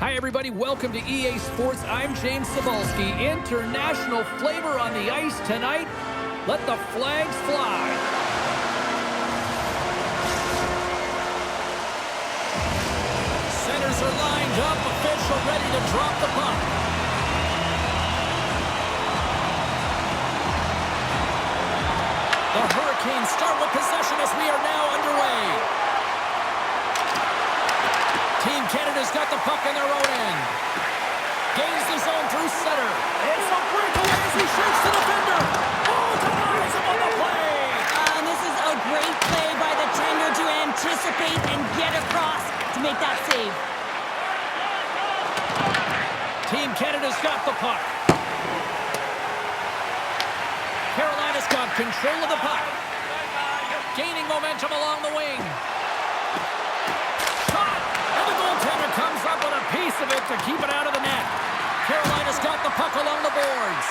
Hi, everybody. Welcome to EA Sports. I'm James Cebulski. International flavor on the ice tonight. Let the flags fly. Centers are lined up. Official ready to drop the puck. The Hurricanes start with possession as we are now underway. Team Canada's got the puck in their own end. Gains the zone through center. It's a breakaway as he shakes the defender. Oh, denies him on the play. And this is a great play by the tender to anticipate and get across to make that save. Team Canada's got the puck. Carolina's got control of the puck. Gaining momentum along the wing. Comes up with a piece of it to keep it out of the net. Carolina's got the puck along the boards.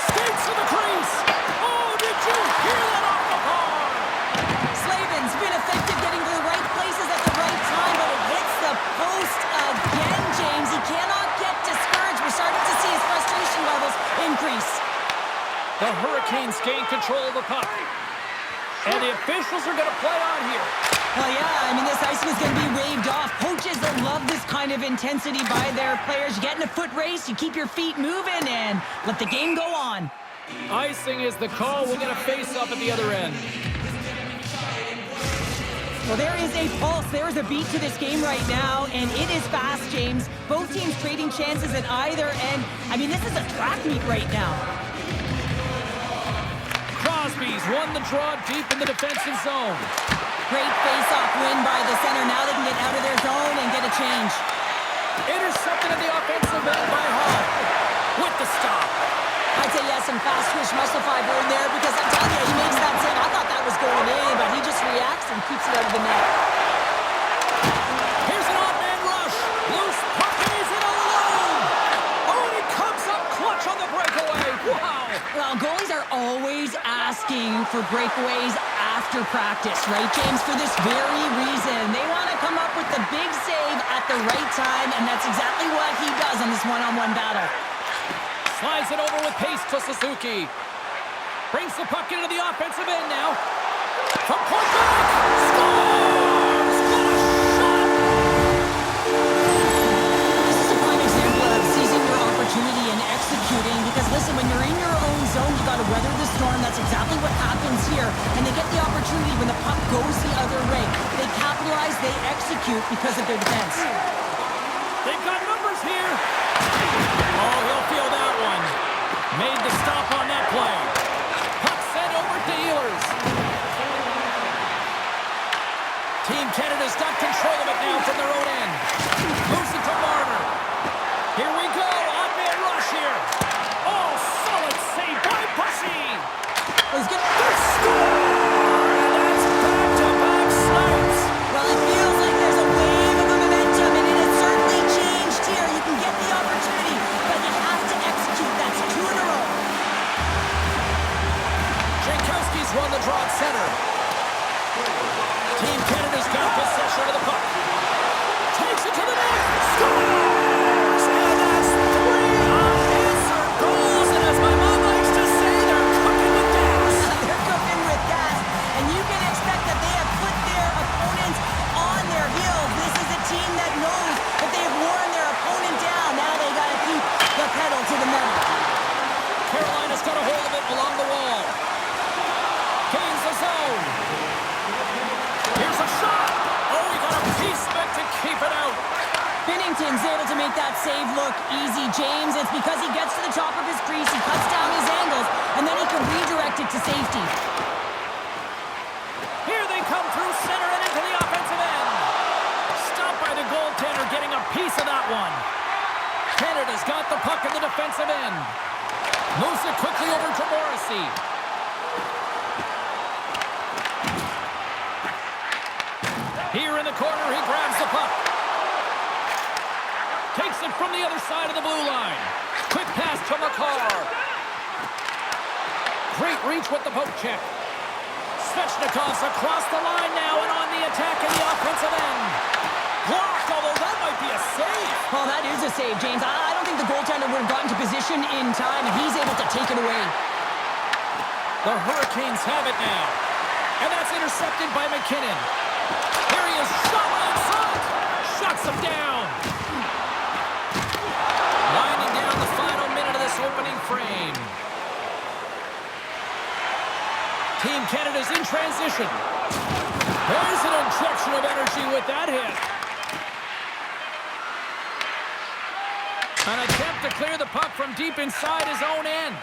Skates to the crease. Oh, did you hear that off the bar? Slavin's been effective getting to the right places at the right time, but it hits the post again, James. He cannot get discouraged. We're starting to see his frustration levels increase. The Hurricanes gain control of the puck. And the officials are going to play on here. Well, yeah, I mean, this icing is going to be waved off. Coaches that love this kind of intensity by their players. You get in a foot race, you keep your feet moving, and let the game go on. Icing is the call. We'll get a face-up at the other end. Well, there is a pulse. There is a beat to this game right now, and it is fast, James. Both teams trading chances at either end. I mean, this is a track meet right now. Crosby's won the draw deep in the defensive zone. Great face-off win by the center. Now they can get out of their zone and get a change. Intercepted in the offensive end by Hall. With the stop. I'd say he has some fast twitch muscle fiber in there because I'm telling you, he makes that save. I thought that was going in, but he just reacts and keeps it out of the net. Here's an odd-man rush. Loose puck, and he's in alone. Oh, and he comes up clutch on the breakaway. Wow. Well, goalies are always asking for breakaways after practice, right, James? For this very reason. They want to come up with the big save at the right time, and that's exactly what he does on this one-on-one battle. Slides it over with pace to Suzuki. Brings the puck into the offensive end now. From point back. Scores! What a shot! This is a prime example of seizing your opportunity and executing, because listen, when you're in your own zone, you got to weather the storm. That's exactly what happens here. And they get the opportunity when the puck goes the other way. They capitalize, they execute because of their defense. They've got numbers here. Oh, he'll feel that one. Made the stop on that play. Puck sent over to Ehlers. Team Canada's got control of it now from their own end. Moves it to Marner. Here we go. Odd-man rush here. Oh, solid save by Bussy. He's good. Score! And that's back-to-back snipes. Well, it feels like there's a wave of momentum, and it has certainly changed here. You can get the opportunity, but you have to execute. That's 2 in a row. Jankowski's run the draw at center. Team Canada's got possession of the puck. Takes it to the net. Scores! And that's 3 unanswered goals. And as my mom likes to say, they're cooking with gas. They're cooking with gas, and you can expect that they have put their opponents on their heels. This is a team that knows that they've worn their opponent down. Now they got to keep the pedal to the metal. Carolina's got a hold of it along the wall. Gains the zone. Here's a shot. Oh, he got a piece of it to keep it out. Binnington's able to make that save look easy, James. It's because he gets to the top of his crease, he cuts down his angles, and then he can redirect it to safety. Here they come through center and into the offensive end. Stopped by the goaltender, getting a piece of that one. Canada's got the puck in the defensive end. Moves it quickly over to Morrissey. Here in the corner, he grabs the puck. Takes it from the other side of the blue line. Quick pass to McCarr. Great reach with the poke check. Svechnikov's across the line now and on the attack in the offensive end. blocked, although that might be a save. Well, that is a save, James. I don't think the goaltender would have gotten to position in time, and he's able to take it away. The Hurricanes have it now. And that's intercepted by McKinnon. Here he is, shot in front. Shuts him down. Winding down the final minute of this opening frame. Team Canada's in transition. There's an injection of energy with that hit. An attempt to clear the puck from deep inside his own end.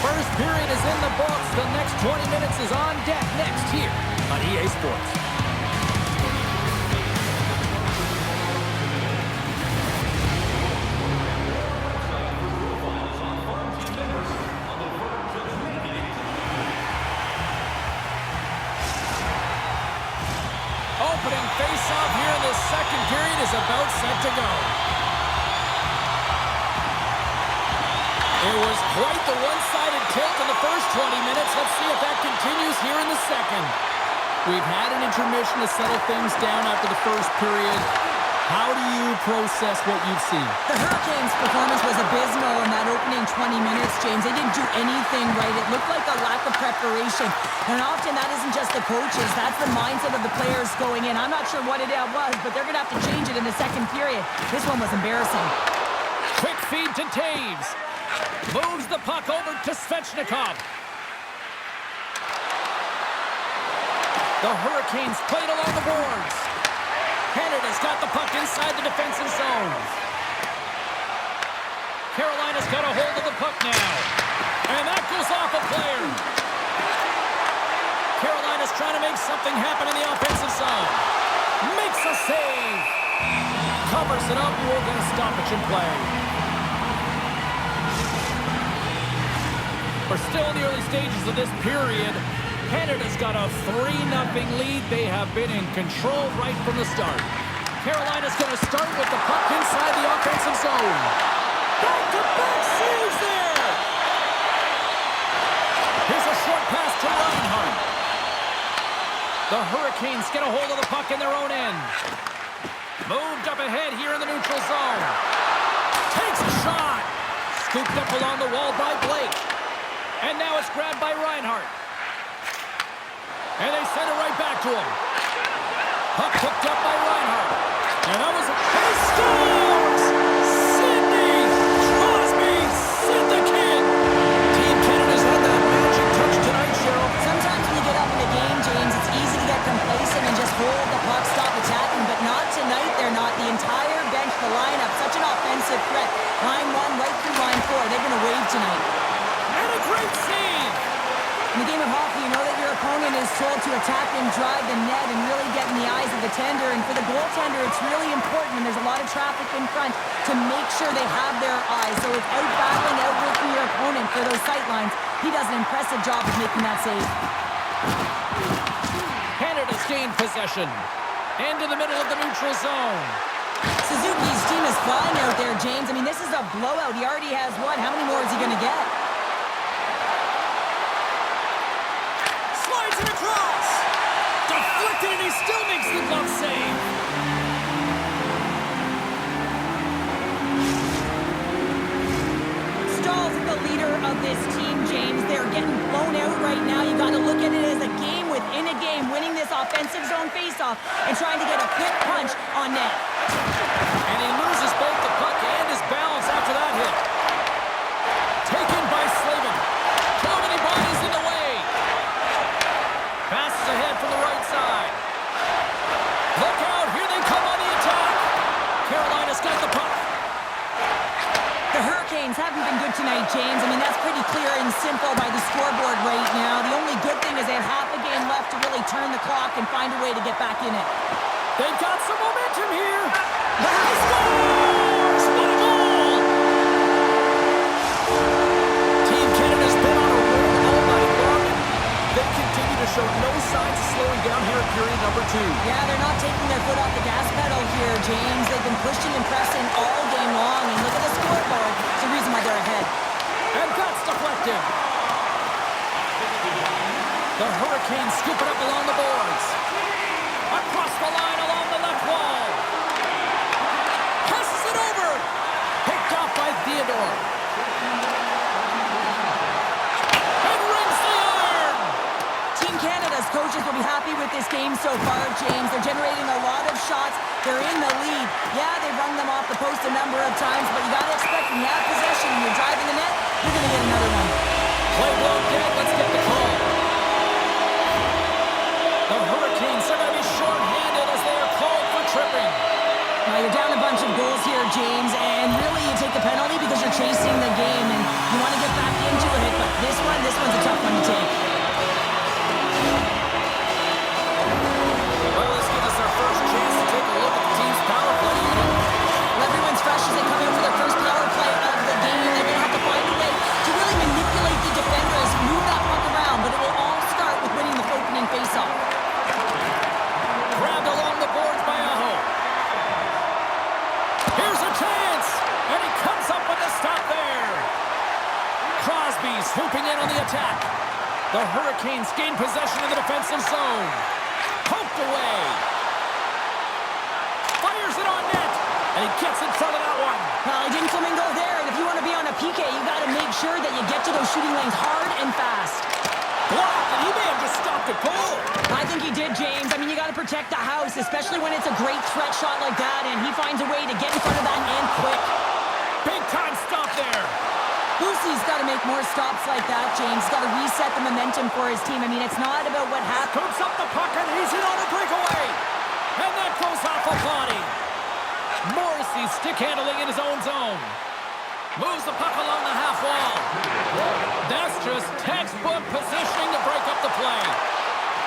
First period is in the books. The next 20 minutes is on deck next here on EA Sports. Opening face-off here in the second period is about set to go. It was quite the one-sided tilt in the first 20 minutes. Let's see if that continues here in the second. We've had an intermission to settle things down after the first period. How do you process what you've seen? The Hurricanes' performance was abysmal in that opening 20 minutes, James. They didn't do anything right. It looked like a lack of preparation. And often that isn't just the coaches. That's the mindset of the players going in. I'm not sure what it was, but they're going to have to change it in the second period. This one was embarrassing. Quick feed to Taves. Moves the puck over to Svechnikov. The Hurricanes played along the boards. Canada's got the puck inside the defensive zone. Carolina's got a hold of the puck now. And that goes off a player. Carolina's trying to make something happen in the offensive zone. Makes a save. Covers it up. We're going to stoppage in play. We're still in the early stages of this period. Canada's got a 3-0 lead. They have been in control right from the start. Carolina's going to start with the puck inside the offensive zone. Back-to-back saves there. Here's a short pass to Reinhart. The Hurricanes get a hold of the puck in their own end. Moved up ahead here in the neutral zone. Takes a shot. Scooped up along the wall by Blake. And now it's grabbed by Reinhart. And they send it right back to him. Puck picked up by Reinhart. And that was... He scores! Sidney Crosby sent the kid. Team Canada's had that magic touch tonight, Cheryl. Sometimes when you get up in the game, James, it's easy to get complacent and just hold the puck, stop attacking. But not tonight, they're not. The entire bench, the lineup, such an offensive threat. Line 1 right through line 4. They're going to wave tonight. And a great save. In the game of hockey, you know that your opponent is told to attack and drive the net and really get in the eyes of the tender. And for the goaltender, it's really important when there's a lot of traffic in front to make sure they have their eyes. So it's out-battling, outworking your opponent for those sight lines. He does an impressive job of making that save. Canada's gained possession. Into the middle of the neutral zone. Suzuki's team is flying out there, James. I mean, this is a blowout. He already has one. How many more is he going to get? Across. Deflected, and he still makes the glove save. Stahl's the leader of this team, James. They're getting blown out right now. You got to look at it as a game within a game, winning this offensive zone faceoff and trying to get a quick punch on net. And he loses both the puck and his balance after that hit. Taken by Slavin. Too many bodies in the way. Passes ahead from the right side. Look out, here they come on the attack. Carolina's got the puck. The Hurricanes haven't been good tonight, James. I mean, that's pretty clear and simple by the scoreboard right now. The only good thing is they have half a game left to really turn the clock and find a way to get back in it. They've got some momentum here. He scores! What a goal! Team Canada's been on a roll all night long. They continue to show no signs of slowing down here in period number 2. Yeah, they're not taking their foot off the gas pedal here, James. They've been pushing and pressing all game long. And look at the scoreboard. It's the reason why they're ahead. And that's deflected. The Hurricanes scoop it up along the boards. Across the line along the left wall. Passes it over. Picked off by Theodore. And rings the iron. Team Canada's coaches will be happy with this game so far, James. They're generating a lot of shots. They're in the lead. Yeah, they've rung them off the post a number of times, but you got to expect when you have possession and you're driving the net, you're going to get another one. Play blown dead. Let's get the call. The Hurricanes are going to be short-handed as they are called for tripping. Now you're down a bunch of goals here, James, and really you take the penalty because you're chasing the game and you want to get back into it, but this one's a tough one to take. Well, this gives us our first chance to take a look at the team's power play unit. Well, everyone's fresh as they come in for their first power play of the game. They're going to have to find a way to really manipulate the defenders, move that puck around, but it will all start with winning the opening faceoff. Grabbed along the boards by Aho. Here's a chance, and he comes up with a stop there. Crosby swooping in on the attack. The Hurricanes gain possession of the defensive zone. Poked away. Fires it on net, and he gets in front of that one. Well, he didn't flamingo there, and if you want to be on a PK, you got to make sure that you get to those shooting lanes hard and fast. Blocked, and he may have just stopped a goal. I think he did, James. I mean, you got to protect the house, especially when it's a great threat shot like that, and he finds a way to get in front of that and quick. Big time stop there. Lucy's got to make more stops like that, James. Got to reset the momentum for his team. I mean, it's not about what happened. Scoops up the puck, and he's in on a breakaway. And that goes off a body. Morrissey stick handling in his own zone. Moves the puck along the half wall. That's just textbook positioning to break up the play.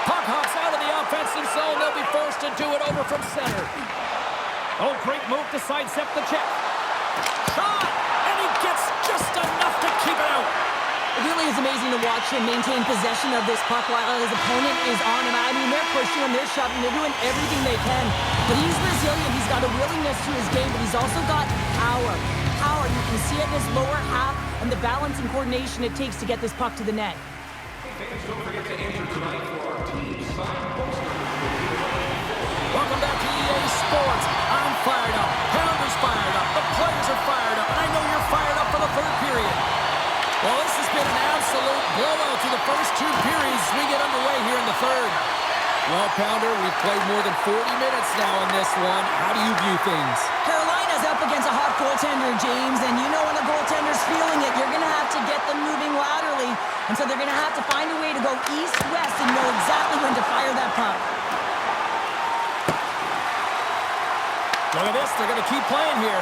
Puck hops out of the offensive zone. They'll be forced to do it over from center. Oh, great move to sidestep the check. Shot! And he gets just enough to keep it out. It really is amazing to watch him maintain possession of this puck while his opponent is on him. I mean, they're pushing him, they're shoving, they're doing everything they can. But he's resilient. He's got a willingness to his game, but he's also got power. Power, you can see it in his lower half and the balance and coordination it takes to get this puck to the net. Welcome back to EA Sports. I'm fired up. Pounder's fired up. The players are fired up. And I know you're fired up for the third period. Well, this has been an absolute blowout through the first two periods as we get underway here in the third. Well, Pounder, we've played more than 40 minutes now in this one. How do you view things? Carolina's up against a hot goaltender, James, and you know when the goaltender's feeling it, you're going to have to get them moving laterally. And so they're going to have to find a way to go east-west and know exactly when to fire that puck. Look at this. They're going to keep playing here.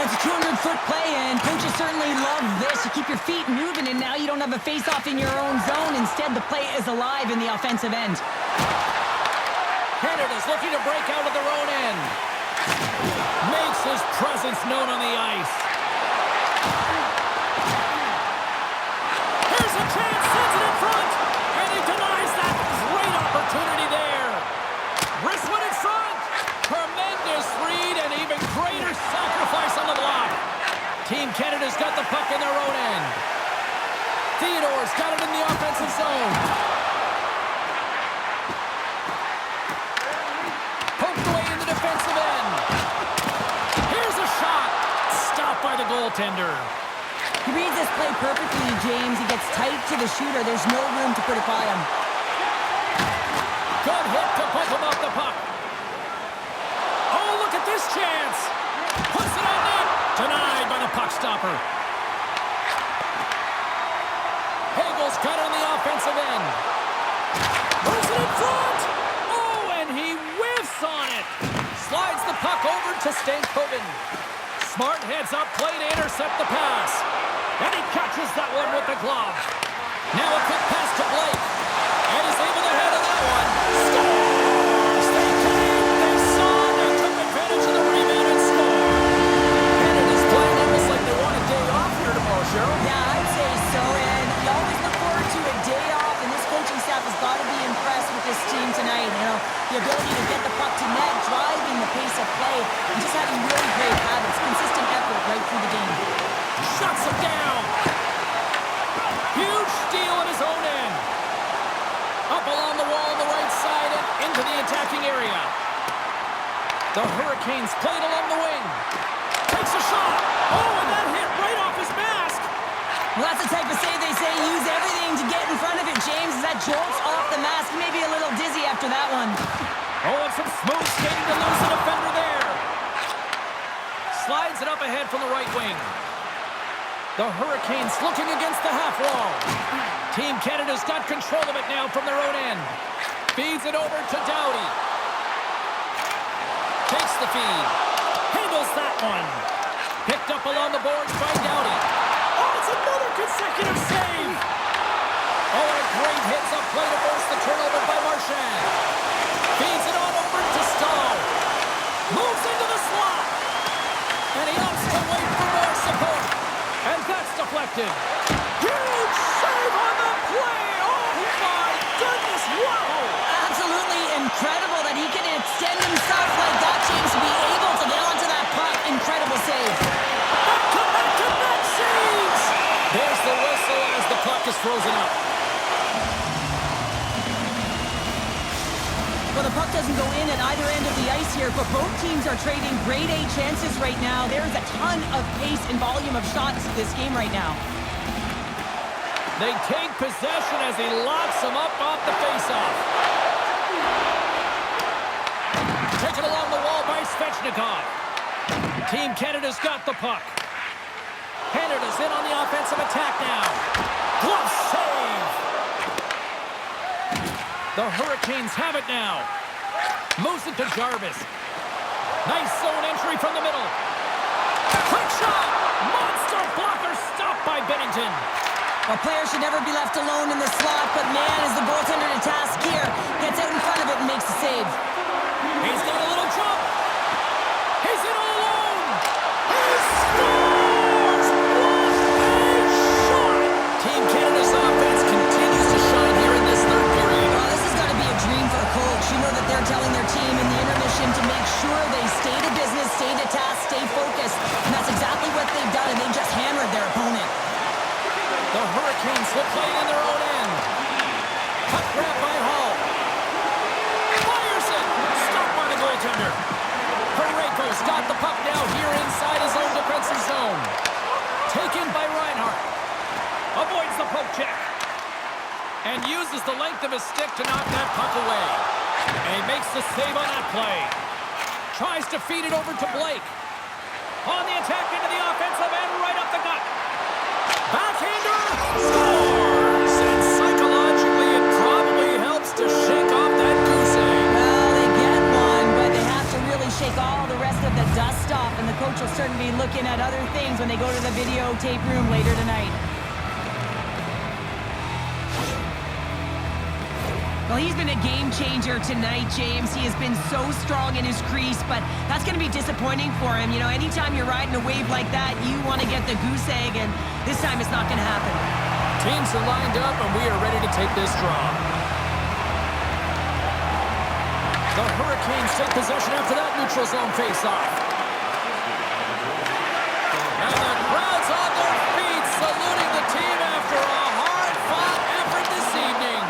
It's a 200-foot play, and coaches certainly love this. You keep your feet moving, and now you don't have a face-off in your own zone. Instead, the play is alive in the offensive end. Canada's looking to break out of their own end. Makes his presence known on the ice. Here's a chance. Sends it in front. And he denies that. Great opportunity there. Wristman in front. Tremendous read and even greater sacrifice on the block. Team Canada's got the puck in their own end. Theodore's got it in the offensive zone. Poked away in the defensive end. Here's a shot. Stopped by the goaltender. He reads this play perfectly, James. He gets tight to the shooter. There's no room to put it by him. Good hit to bump him off the puck. Oh, look at this chance. Puts it on net. Denied by the puck stopper. Hagel's got it on the offensive end. Moves it in front. Oh, and he whiffs on it. Slides the puck over to Stankoven. Smart heads up play to intercept the pass. And he catches that one with the glove. Now a quick pass to Blake. And he's able to handle that one. Scores! They came, they saw, they took advantage of the rebound and scored. Canada's playing almost like they want a day off here tomorrow, Cheryl. Yeah, I'd say so, and you always look forward to a day off, and this coaching staff has got to be impressed with this team tonight. You know, the ability to get the puck to net, driving the pace of play, and just having really great habits, consistent effort right through the game. Shuts him down. Huge steal at his own end. A The Hurricanes play it along the wing. Takes a shot. Oh, and that hit right off his mask. Well, that's the type of save they say use everything to get in front of it, James. As that jolts off the mask. Maybe a little dizzy after that one. Oh, and some smooth skating to lose the defender there. Slides it up ahead from the right wing. The Hurricanes looking against the half wall. Team Canada's got control of it now from their own end. Feeds it over to Doughty. Takes the feed. Handles that one. Picked up along the boards by Doughty. Oh, it's another consecutive save. Oh, and a great hits up play to force the turnover by Marchand. Feeds it on over to Stahl. Moves into the slot. And he opts to wait for more support. And that's deflected. Huge save on the play. Oh, my goodness. Wow. Absolutely incredible that he can extend himself like that, James, to be able to get onto that puck. Incredible save. Back-to-back saves. There's the whistle as the puck is frozen up. Well, the puck doesn't go in at either end of the ice here, but both teams are trading grade A chances right now. There is a ton of pace and volume of shots in this game right now. They take possession as he locks him up off the faceoff. Taken along the wall by Svechnikov. Team Canada's got the puck. Canada's in on the offensive attack now. Glove save. The Hurricanes have it now. Moves it to Jarvis. Nice zone entry from the middle. Quick shot. Monster blocker stopped by Bennington. A player should never be left alone in the slot, but man, is the goaltender to task here. Gets out in front of it and makes the save. He's got a little jump. He's in all alone. He scores! What a shot! Team Canada's offense continues to shine here in this third period. Well, this has got to be a dream for a coach. You know that they're telling their team in the intermission to make sure they stay to business, stay to task, stay focused. And that's exactly what they've done, and they just hammered their opponent. The Hurricanes will play in their own end. Puck grab by Hall. Fires it. Stopped by the goaltender. Parayko's got the puck now here inside his own defensive zone. Taken by Reinhart. Avoids the poke check. And uses the length of his stick to knock that puck away. And he makes the save on that play. Tries to feed it over to Blake. On the attack into the offensive end, right up the gut. Backhander scores! And psychologically, it probably helps to shake off that goose egg. Well, they get one, but they have to really shake all the rest of the dust off, and the coach will certainly be looking at other things when they go to the videotape room later tonight. Well, he's been a game changer tonight, James. He has been so strong in his crease, but that's going to be disappointing for him. You know, anytime you're riding a wave like that, you want to get the goose egg, and this time it's not going to happen. Teams are lined up, and we are ready to take this draw. The Hurricanes take possession after that neutral zone face-off. And the crowd's on their feet, saluting the team after a hard-fought effort this evening.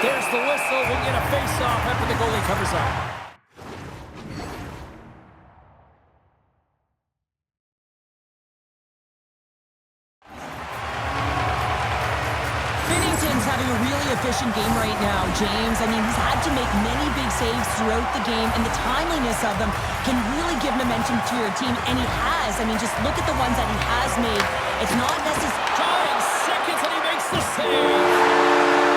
There's the whistle. We'll get a face-off after the goalie covers up. Binnington's having a really efficient game right now, James. I mean, he's had to make many big saves throughout the game, and the timeliness of them can really give momentum to your team, and he has. I mean, just look at the ones that he has made. It's not necessarily... 5 seconds, and he makes the save.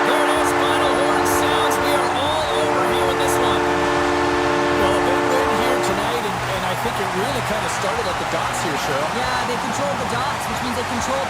There it is, final horn sounds. We are all over here in this one. Well, a big win here tonight, and I think it really kind of started at the dots here, Cheryl. Yeah, they controlled the dots, which means they controlled